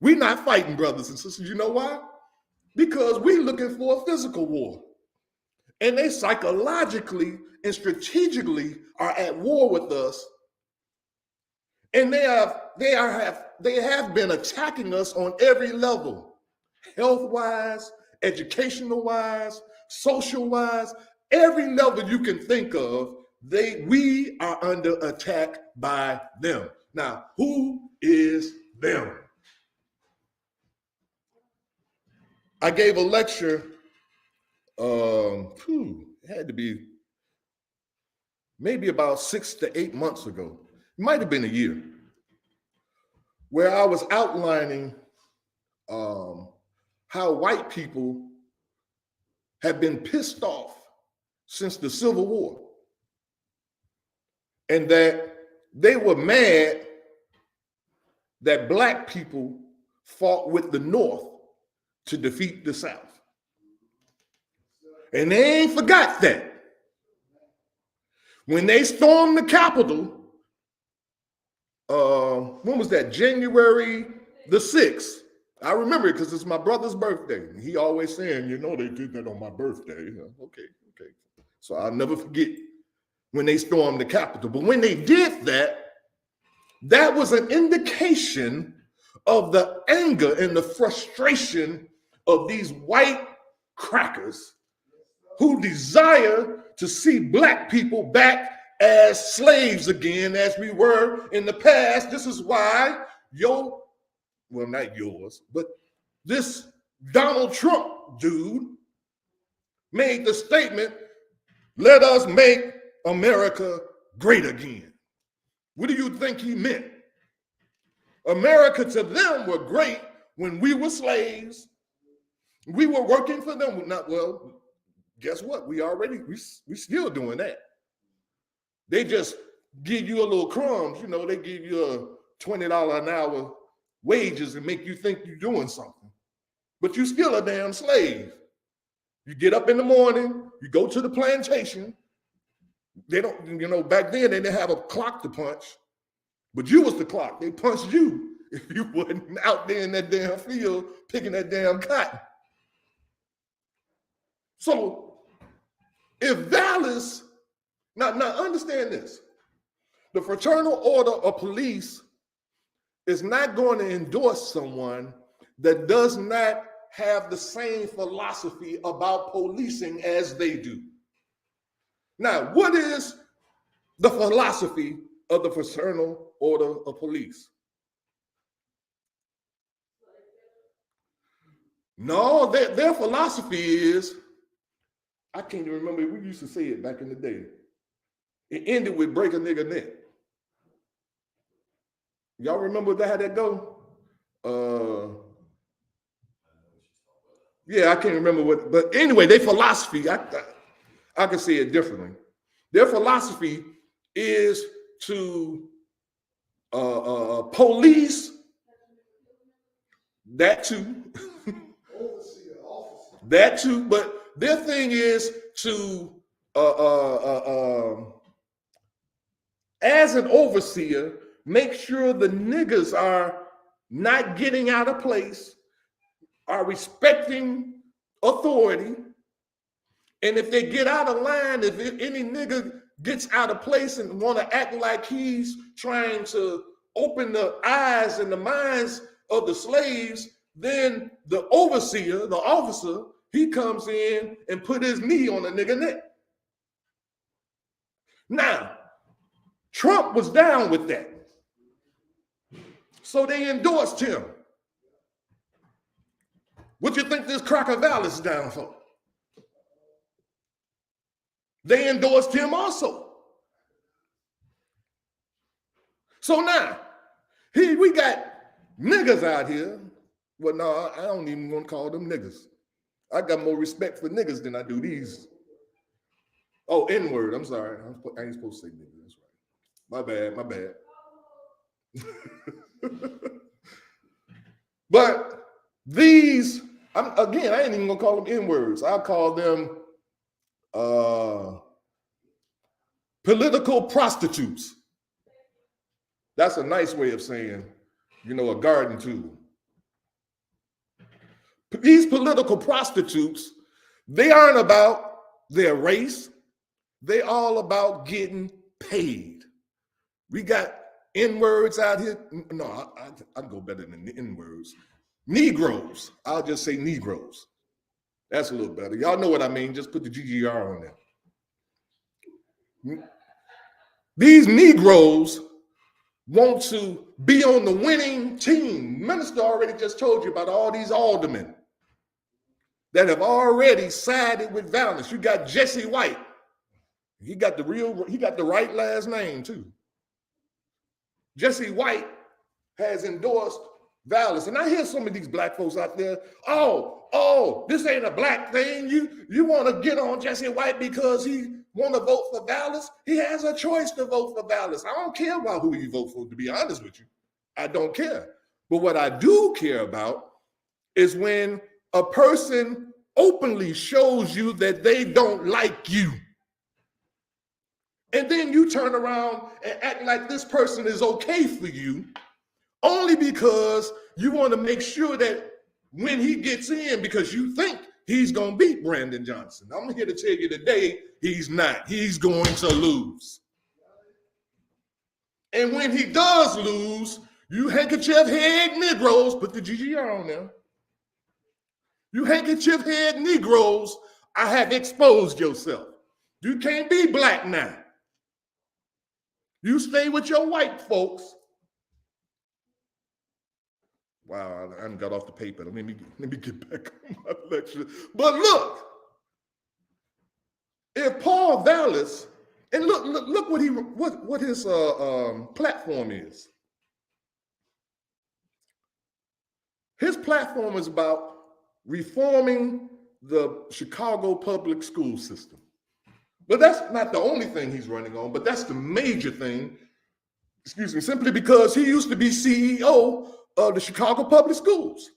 We're not fighting, brothers and sisters. You know why? Because we're looking for a physical war. And they psychologically and strategically are at war with us. And they have been attacking us on every level, health-wise, educational-wise, social-wise, every level you can think of, we are under attack by them. Now, who is them? I gave a lecture, it had to be maybe about 6 to 8 months ago, it might have been a year, where I was outlining how white people have been pissed off since the Civil War, and that they were mad that black people fought with the North to defeat the South. And they ain't forgot that. When they stormed the Capitol, when was that? January the 6th. I remember it because it's my brother's birthday. He always saying, you know, they did that on my birthday. Okay. So I'll never forget when they stormed the Capitol. But when they did that, that was an indication of the anger and the frustration of these white crackers who desire to see black people back as slaves again, as we were in the past. This is why well, not yours, but this Donald Trump dude made the statement, "Let us make America great again." What do you think he meant? America to them were great when we were slaves. We were working for them. Well, guess what? We still doing that. They just give you a little crumbs, you know, they give you a $20 an hour wages and make you think you're doing something. But you're still a damn slave. You get up in the morning, you go to the plantation. They don't, you know, back then they didn't have a clock to punch, but you was the clock. They punched you if you wasn't out there in that damn field picking that damn cotton. So if Dallas, now understand this, the Fraternal Order of Police is not going to endorse someone that does not have the same philosophy about policing as they do. Now, what is the philosophy of the Fraternal Order of Police? No, their philosophy is, I can't even remember, we used to say it back in the day. It ended with break a nigga neck. Y'all remember how that go? Yeah, I can't remember what, but anyway, their philosophy, I can say it differently. Their philosophy is to police that too. That too, but their thing is to, as an overseer, make sure the niggas are not getting out of place, are respecting authority, and if they get out of line, if any nigga gets out of place and want to act like he's trying to open the eyes and the minds of the slaves, then the overseer, the officer, he comes in and put his knee on the nigga neck. Now, Trump was down with that. So they endorsed him. What you think this Cracker Valley is down for? They endorsed him also. So now, we got niggas out here. Well, no, I don't even want to call them niggas. I got more respect for niggas than I do these. Oh, N-word, I'm sorry. I ain't supposed to say niggas, that's right. My bad. But these, I ain't even gonna call them N-words. I'll call them political prostitutes. That's a nice way of saying, you know, a garden tool. These political prostitutes, they aren't about their race. They all about getting paid. We got N-words out here. No, I'd go better than the N-words. Negroes. I'll just say Negroes. That's a little better. Y'all know what I mean. Just put the GGR on there. These Negroes want to be on the winning team. Minister already just told you about all these aldermen that have already sided with violence. You got Jesse White. He got the right last name too. Jesse White has endorsed Vallis. And I hear some of these black folks out there, oh, this ain't a black thing. You want to get on Jesse White because he want to vote for Vallis? He has a choice to vote for Vallis. I don't care about who you vote for, to be honest with you. I don't care. But what I do care about is when a person openly shows you that they don't like you. And then you turn around and act like this person is okay for you only because you want to make sure that when he gets in, because you think he's going to beat Brandon Johnson. I'm here to tell you today, he's not. He's going to lose. And when he does lose, you handkerchief head Negroes, put the GGR on there. You handkerchief head Negroes, I have exposed yourself. You can't be black now. You stay with your white folks. Wow, I haven't got off the paper. Let me get back on my lecture. But look, if Paul Vallis, and look what his platform is. His platform is about reforming the Chicago public school system. But that's not the only thing he's running on, but that's the major thing, simply because he used to be CEO of the Chicago public schools.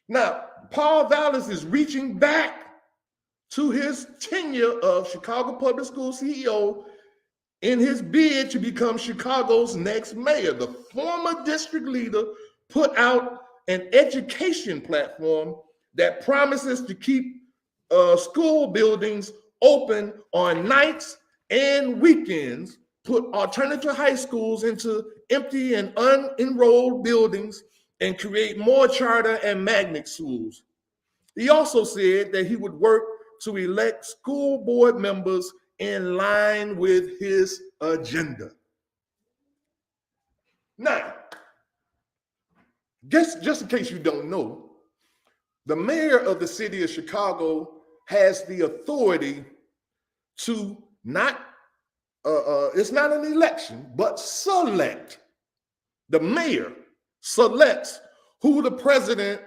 Now, Paul Vallis is reaching back to his tenure of Chicago public school CEO in his bid to become Chicago's next mayor. The former district leader put out an education platform that promises to keep school buildings open on nights and weekends, put alternative high schools into empty and unenrolled buildings, and create more charter and magnet schools. He also said that he would work to elect school board members in line with his agenda. Now, just in case you don't know, the mayor of the city of Chicago has the authority to not, it's not an election, but select. The mayor selects who the president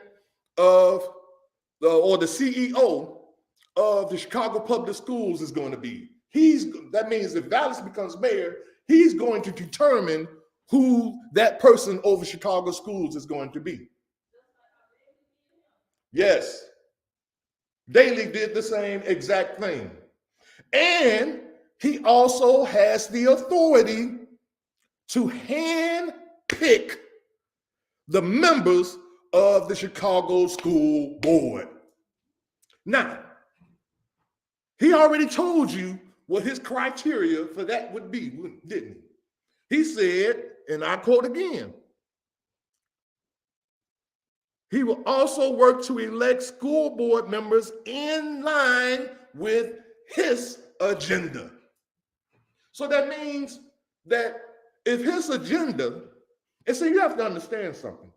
of, or the CEO of the Chicago Public Schools is going to be. That means if Vallis becomes mayor, he's going to determine who that person over Chicago schools is going to be. Yes. Daley did the same exact thing. And he also has the authority to hand pick the members of the Chicago School Board. Now, he already told you what his criteria for that would be, didn't he? He said, and I quote again, he will also work to elect school board members in line with his agenda. So that means that if his agenda, and so you have to understand something.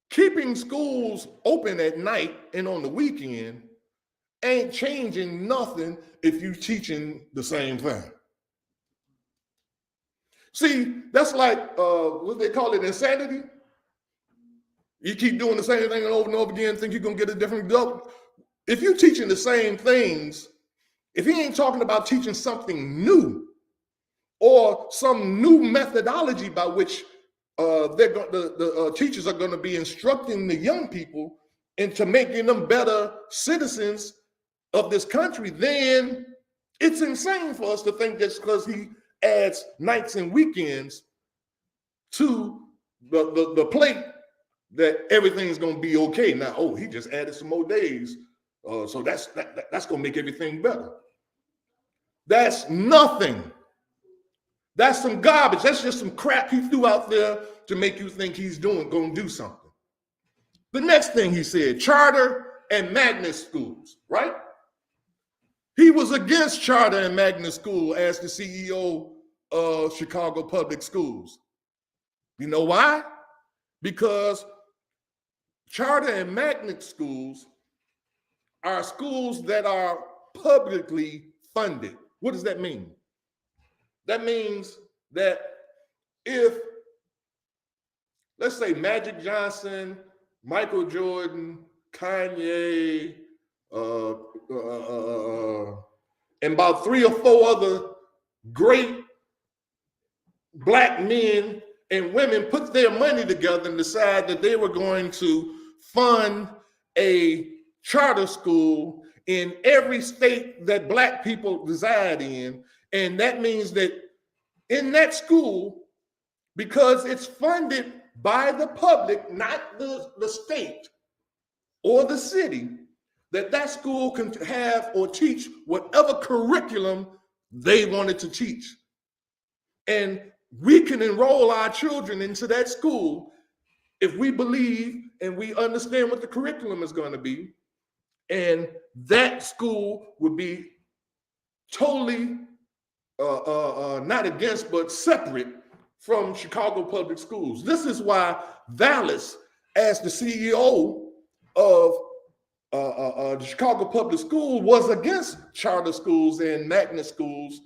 Keeping schools open at night and on the weekend ain't changing nothing if you're teaching the same thing. See, that's like, what they call it, insanity. You keep doing the same thing over and over again, think you're going to get a different result. If you're teaching the same things, if he ain't talking about teaching something new or some new methodology by which the teachers are going to be instructing the young people into making them better citizens of this country, then it's insane for us to think that's because he adds nights and weekends to the plate that everything's going to be okay. Now, oh, he just added some more days, so that's going to make everything better. That's nothing. That's some garbage. That's just some crap he threw out there to make you think he's going to do something. The next thing he said, charter and magnet schools, right? He was against charter and magnet school as the CEO of Chicago Public Schools. You know why? Because charter and magnet schools are schools that are publicly funded. What does that mean? That means that if, let's say, Magic Johnson, Michael Jordan, Kanye, and about 3 or 4 other great Black men and women put their money together and decide that they were going to fund a charter school in every state that Black people reside in. And that means that in that school, because it's funded by the public, not the state or the city, that school can have or teach whatever curriculum they wanted to teach. And we can enroll our children into that school if we believe and we understand what the curriculum is going to be. And that school would be totally not against, but separate from Chicago Public Schools. This is why Vallis, as the CEO of the Chicago Public School, was against charter schools and magnet schools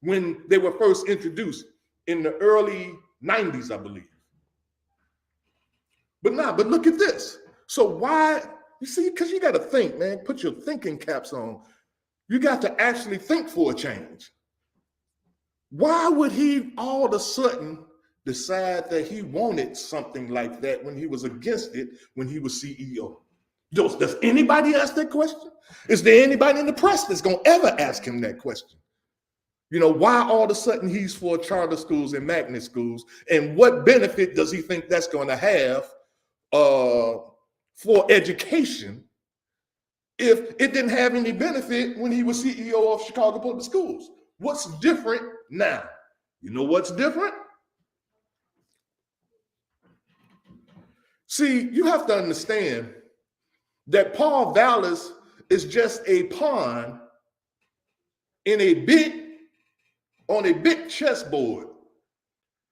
when they were first introduced in the early 90s, I believe. But look at this. So why, you see, because you got to think, man, put your thinking caps on. You got to actually think for a change. Why would he all of a sudden decide that he wanted something like that when he was against it when he was CEO? Does anybody ask that question? Is there anybody in the press that's going to ever ask him that question? You know, why all of a sudden he's for charter schools and magnet schools, and what benefit does he think that's going to have for education if it didn't have any benefit when he was CEO of Chicago Public Schools? What's different now? You know what's different? See, you have to understand that Paul Vallis is just a pawn on a big chessboard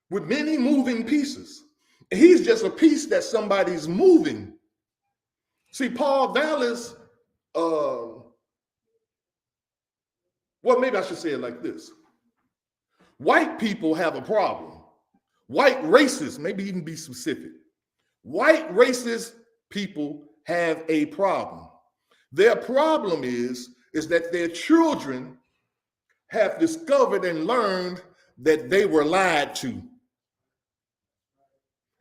with many moving pieces. And he's just a piece that somebody's moving. See, Paul Vallis, well, maybe I should say it like this. White people have a problem. White racists, maybe even be specific. White racist people have a problem. Their problem is that their children have discovered and learned that they were lied to.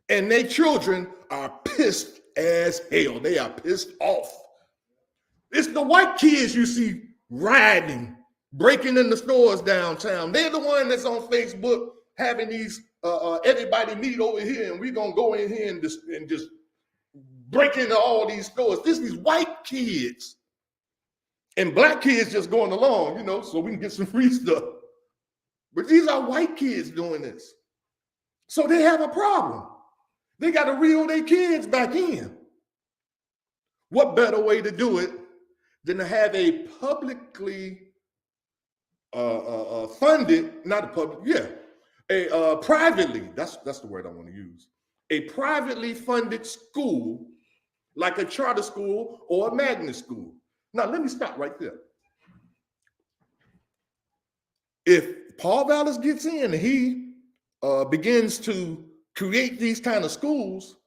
And their children are pissed as hell. They are pissed off. It's the white kids you see riding, breaking in the stores downtown. They're the one that's on Facebook having these, everybody meet over here and we're going to go in here and just break into all these stores. This is white kids. And Black kids just going along, you know, so we can get some free stuff. But these are white kids doing this. So they have a problem. They got to reel their kids back in. What better way to do it than to have a publicly funded, not a public, a privately, that's the word I want to use, a privately funded school like a charter school or a magnet school. Now, let me stop right there. If Paul Vallis gets in and he begins to create these kind of schools,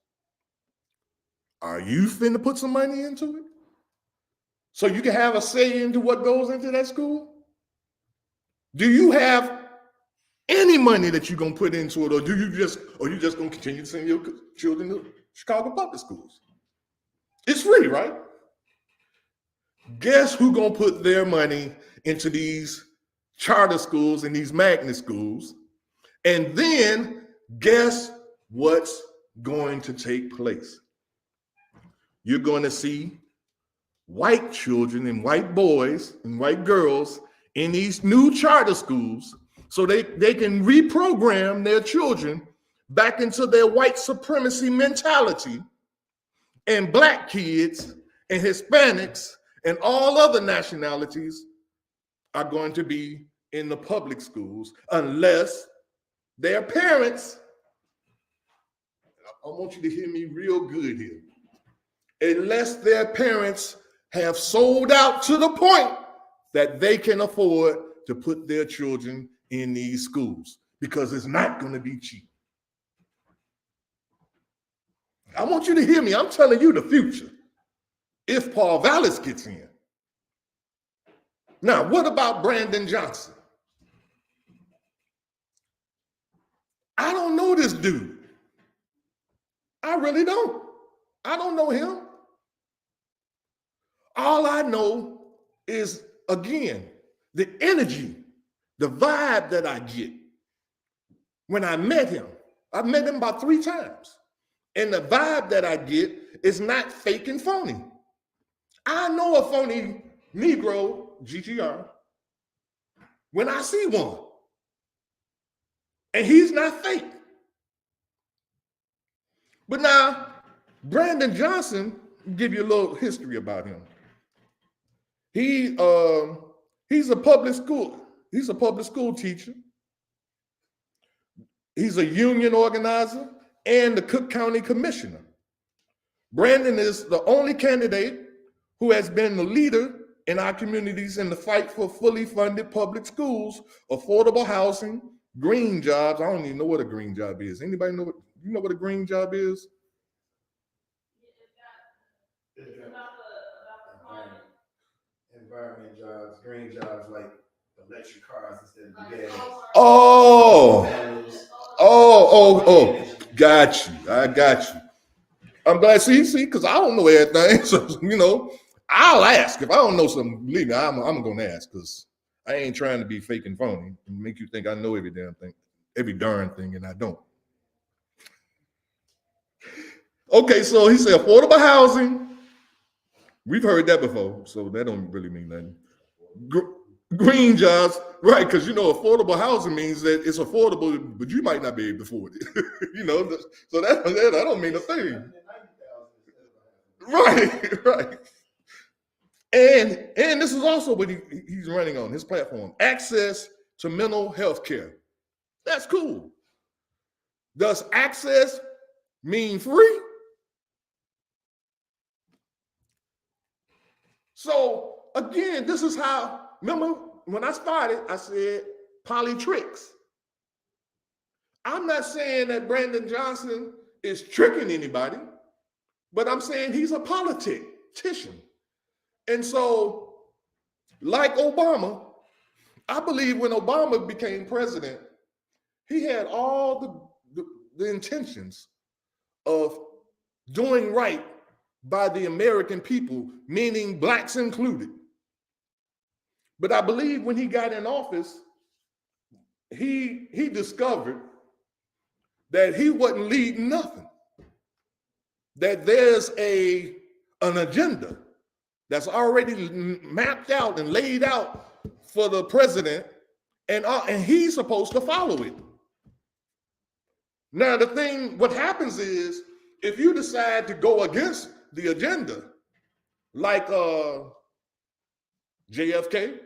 are you finna put some money into it? So you can have a say into what goes into that school? Do you have any money that you're gonna put into it, or you just gonna continue to send your children to Chicago Public Schools? It's free, right? Guess who gonna put their money into these charter schools and these magnet schools? And then guess what's going to take place? You're going to see white children and white boys and white girls in these new charter schools so they can reprogram their children back into their white supremacy mentality. And Black kids and Hispanics and all other nationalities are going to be in the public schools unless their parents, I want you to hear me real good here, unless their parents have sold out to the point that they can afford to put their children in these schools because it's not going to be cheap. I want you to hear me. I'm telling you the future. If Paul Vallis gets in. Now, what about Brandon Johnson? I don't know this dude. I really don't. I don't know him. All I know is, again, the energy, the vibe that I get when I met him. I've met him about 3 times. And the vibe that I get is not fake and phony. I know a phony Negro, GGR, when I see one. And he's not fake. But now, Brandon Johnson, I'll give you a little history about him. He's a public school teacher. He's a union organizer and the Cook County Commissioner. Brandon is the only candidate who has been the leader in our communities in the fight for fully funded public schools, affordable housing, green jobs. I don't even know what a green job is. Anybody know what a green job is? Environment jobs, green jobs like electric cars instead of the gas. Oh, got you. I got you. I'm glad, see, because I don't know everything. So, I'll ask. If I don't know something, believe me, I'm going to ask, because I ain't trying to be fake and phony and make you think I know every darn thing, and I don't. Okay, so he said affordable housing. We've heard that before, so that don't really mean nothing. Green jobs, right? Because affordable housing means that it's affordable, but you might not be able to afford it. So that don't mean a thing. Right. And this is also what he's running on his platform: access to mental health care. That's cool. Does access mean free? So again, this is how, remember when I started, I said polytricks. I'm not saying that Brandon Johnson is tricking anybody, but I'm saying he's a politician. And so, like Obama, I believe when Obama became president, he had all the intentions of doing right by the American people, meaning blacks included. But I believe when he got in office, he discovered that he wasn't leading nothing. That there's an agenda that's already mapped out and laid out for the president, and he's supposed to follow it. Now, what happens is, if you decide to go against the agenda, like JFK,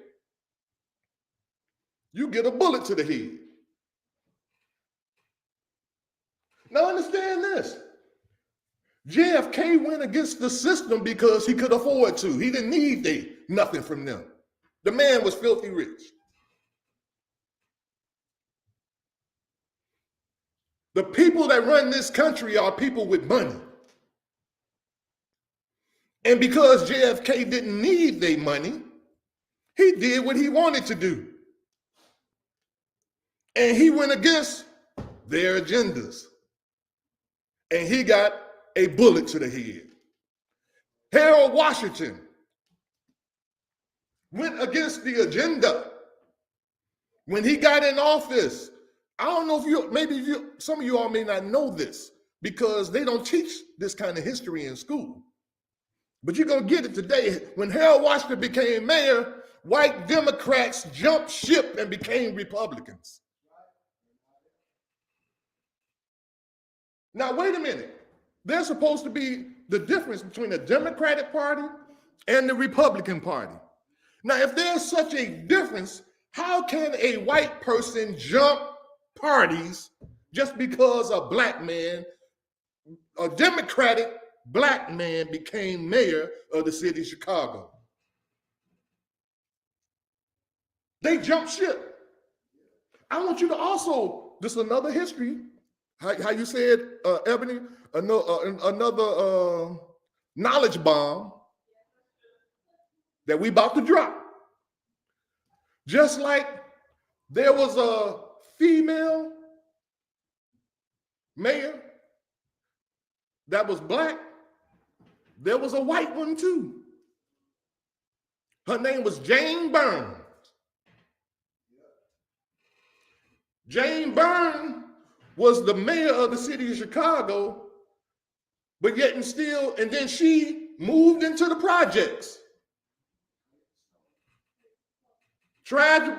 you get a bullet to the head. Now understand this. JFK went against the system because he could afford to. He didn't need nothing from them. The man was filthy rich. The people that run this country are people with money. And because JFK didn't need their money, he did what he wanted to do. And he went against their agendas. And he got a bullet to the head. Harold Washington went against the agenda. When he got in office, I don't know if some of you all may not know this because they don't teach this kind of history in school. But you're going to get it today. When Harold Washington became mayor, white Democrats jumped ship and became Republicans. Now, wait a minute. There's supposed to be the difference between the Democratic Party and the Republican Party. Now, if there's such a difference, how can a white person jump parties just because a black man, a Democratic black man became mayor of the city of Chicago. They jumped ship. I want you to also, this is another history, how you said, Ebony, another knowledge bomb that we about to drop. Just like there was a female mayor that was black, there was a white one too. Her name was Jane Burns. Jane Burns was the mayor of the city of Chicago, but yet and still, and then she moved into the projects. Tried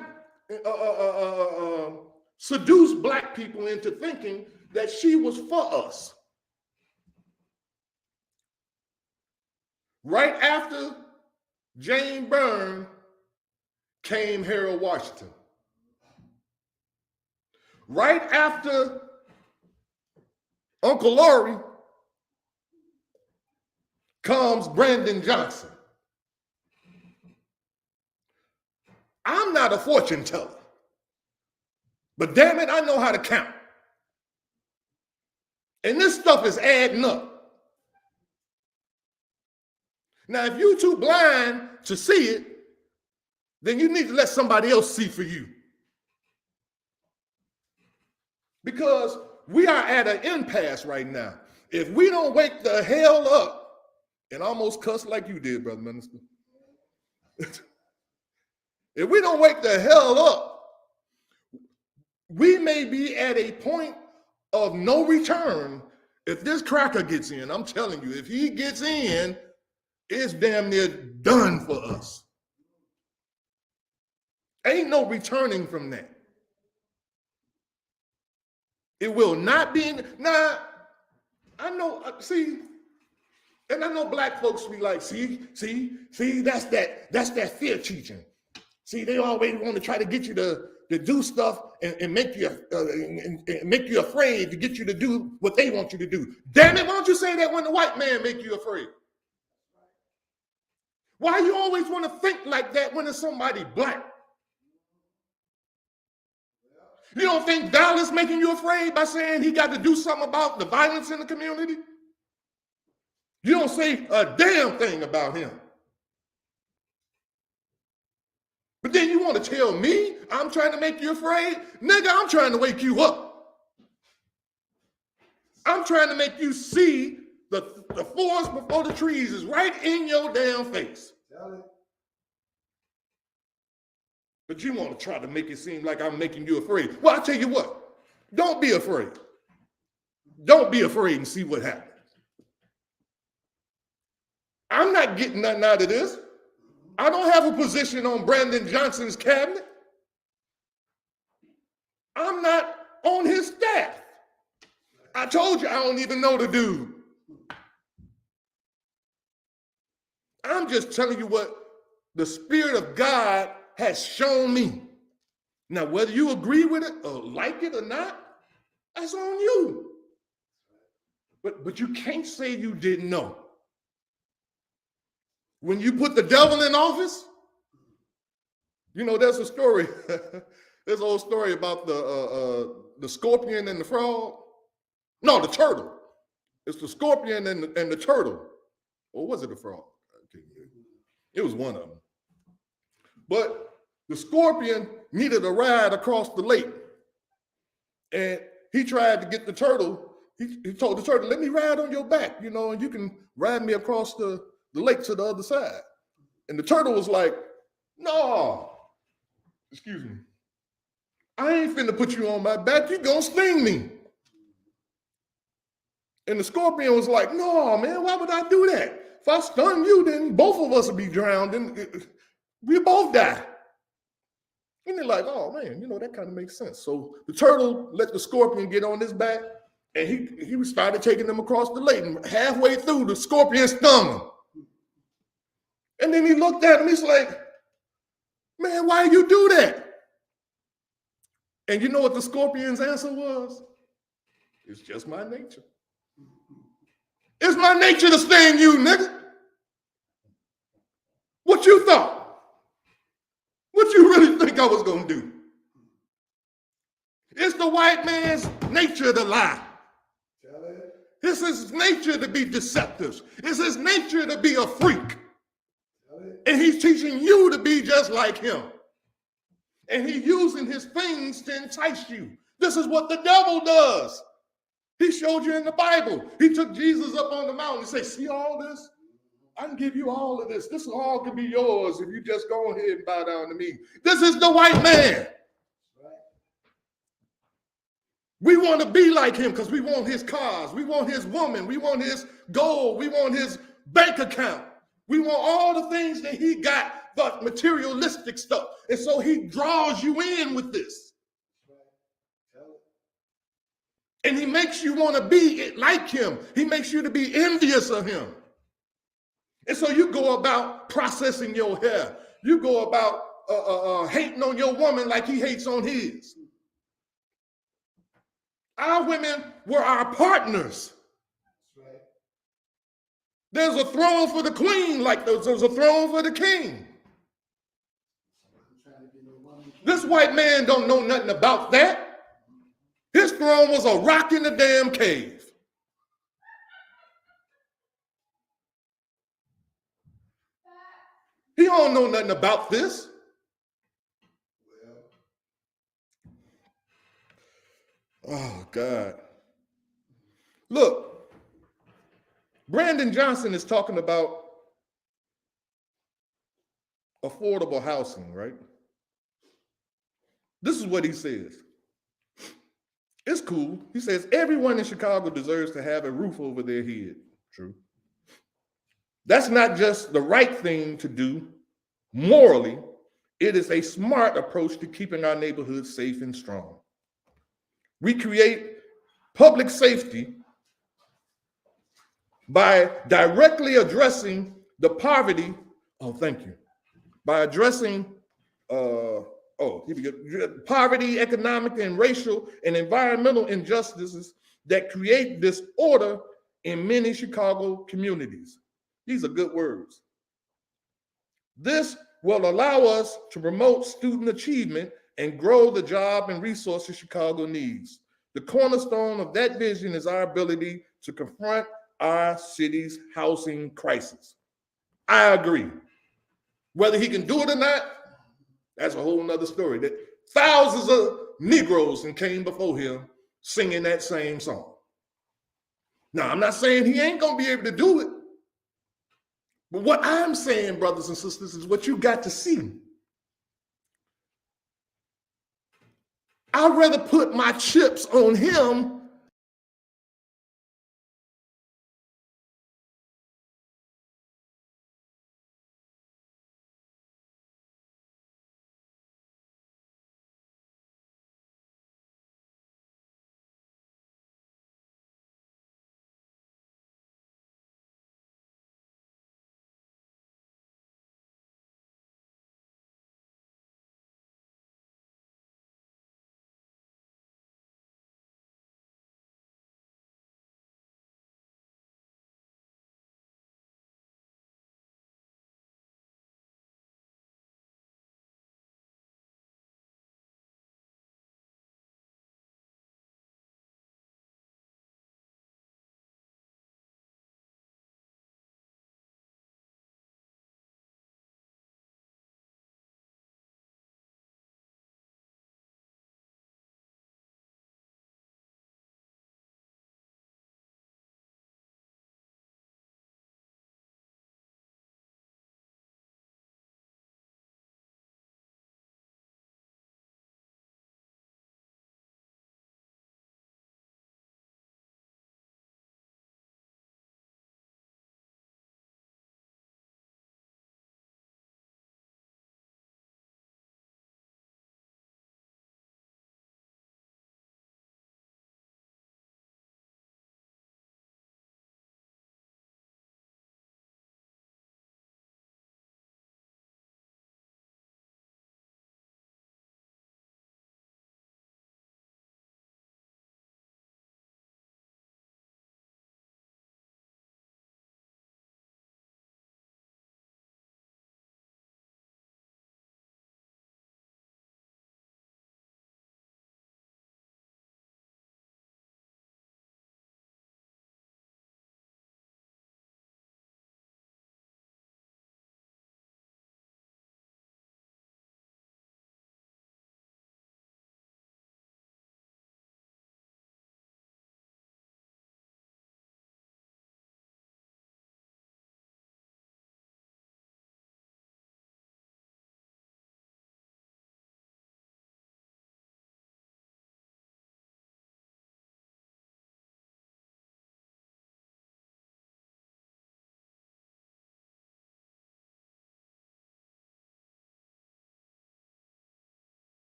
to seduce black people into thinking that she was for us. Right after Jane Burns came Harold Washington. Right after Uncle Laurie comes Brandon Johnson. I'm not a fortune teller, but damn it, I know how to count. And this stuff is adding up. Now, if you're too blind to see it, then you need to let somebody else see for you. Because we are at an impasse right now. If we don't wake the hell up, and almost cuss like you did, Brother Minister. If we don't wake the hell up, we may be at a point of no return. If this cracker gets in, I'm telling you, if he gets in, it's damn near done for us. Ain't no returning from that. It will not be. Now, I know, see, and I know black folks be like, see, that's that fear teaching. See, they always want to try to get you to do stuff and make you afraid to get you to do what they want you to do. Damn it, why don't you say that when the white man make you afraid? Why you always want to think like that when it's somebody black? You don't think Dallas making you afraid by saying he got to do something about the violence in the community? You don't say a damn thing about him. But then you want to tell me I'm trying to make you afraid? Nigga, I'm trying to wake you up. I'm trying to make you see the forest before the trees is right in your damn face. But you want to try to make it seem like I'm making you afraid. Well, I'll tell you what. Don't be afraid. Don't be afraid and see what happens. I'm not getting nothing out of this. I don't have a position on Brandon Johnson's cabinet. I'm not on his staff. I told you I don't even know the dude. I'm just telling you what the Spirit of God has shown me. Now, whether you agree with it or like it or not, that's on you. But you can't say you didn't know. When you put the devil in office, you know, there's a story. There's an old story about the scorpion and the frog. No, the turtle. It's the scorpion and the turtle. Or was it a frog? It was one of them. But the scorpion needed a ride across the lake. And he tried to get the turtle. He told the turtle, let me ride on your back, you know, and you can ride me across the lake to the other side. And the turtle was like, no, excuse me. I ain't finna put you on my back. You gonna sting me. And the scorpion was like, no, man, why would I do that? If I stun you, then both of us would be drowned and we both die. And they're like, oh man, you know, that kind of makes sense. So the turtle let the scorpion get on his back and he started taking them across the lake. And halfway through, the scorpion stung him. And then he looked at him, he's like, man, why you do that? And you know what the scorpion's answer was? It's just my nature. It's my nature to stay in you, nigga. What you thought? What you really think I was gonna do? It's the white man's nature to lie. It's his nature to be deceptive. It's his nature to be a freak. And he's teaching you to be just like him. And he's using his things to entice you. This is what the devil does. He showed you in the Bible. He took Jesus up on the mountain and said, see all this? I can give you all of this. This all can be yours if you just go ahead and bow down to me. This is the white man. We want to be like him because we want his cars. We want his woman. We want his gold. We want his bank account. We want all the things that he got, but materialistic stuff. And so he draws you in with this. And he makes you want to be like him. He makes you to be envious of him. And so you go about processing your hair. You go about hating on your woman like he hates on his. Our women were our partners. There's a throne for the queen like there's a throne for the king. This white man don't know nothing about that. His throne was a rock in the damn cave. He don't know nothing about this. Oh, God. Look, Brandon Johnson is talking about affordable housing, right? This is what he says. It's cool. He says, everyone in Chicago deserves to have a roof over their head. True. That's not just the right thing to do morally. It is a smart approach to keeping our neighborhoods safe and strong. We create public safety by directly addressing the poverty. Oh, thank you. By addressing poverty, economic and racial and environmental injustices that create disorder in many Chicago communities. These are good words. This will allow us to promote student achievement and grow the job and resources Chicago needs. The cornerstone of that vision is our ability to confront our city's housing crisis. I agree. Whether he can do it or not, that's a whole nother story. That thousands of Negroes came before him singing that same song. Now, I'm not saying he ain't gonna be able to do it. But what I'm saying, brothers and sisters, is what you got to see. I'd rather put my chips on him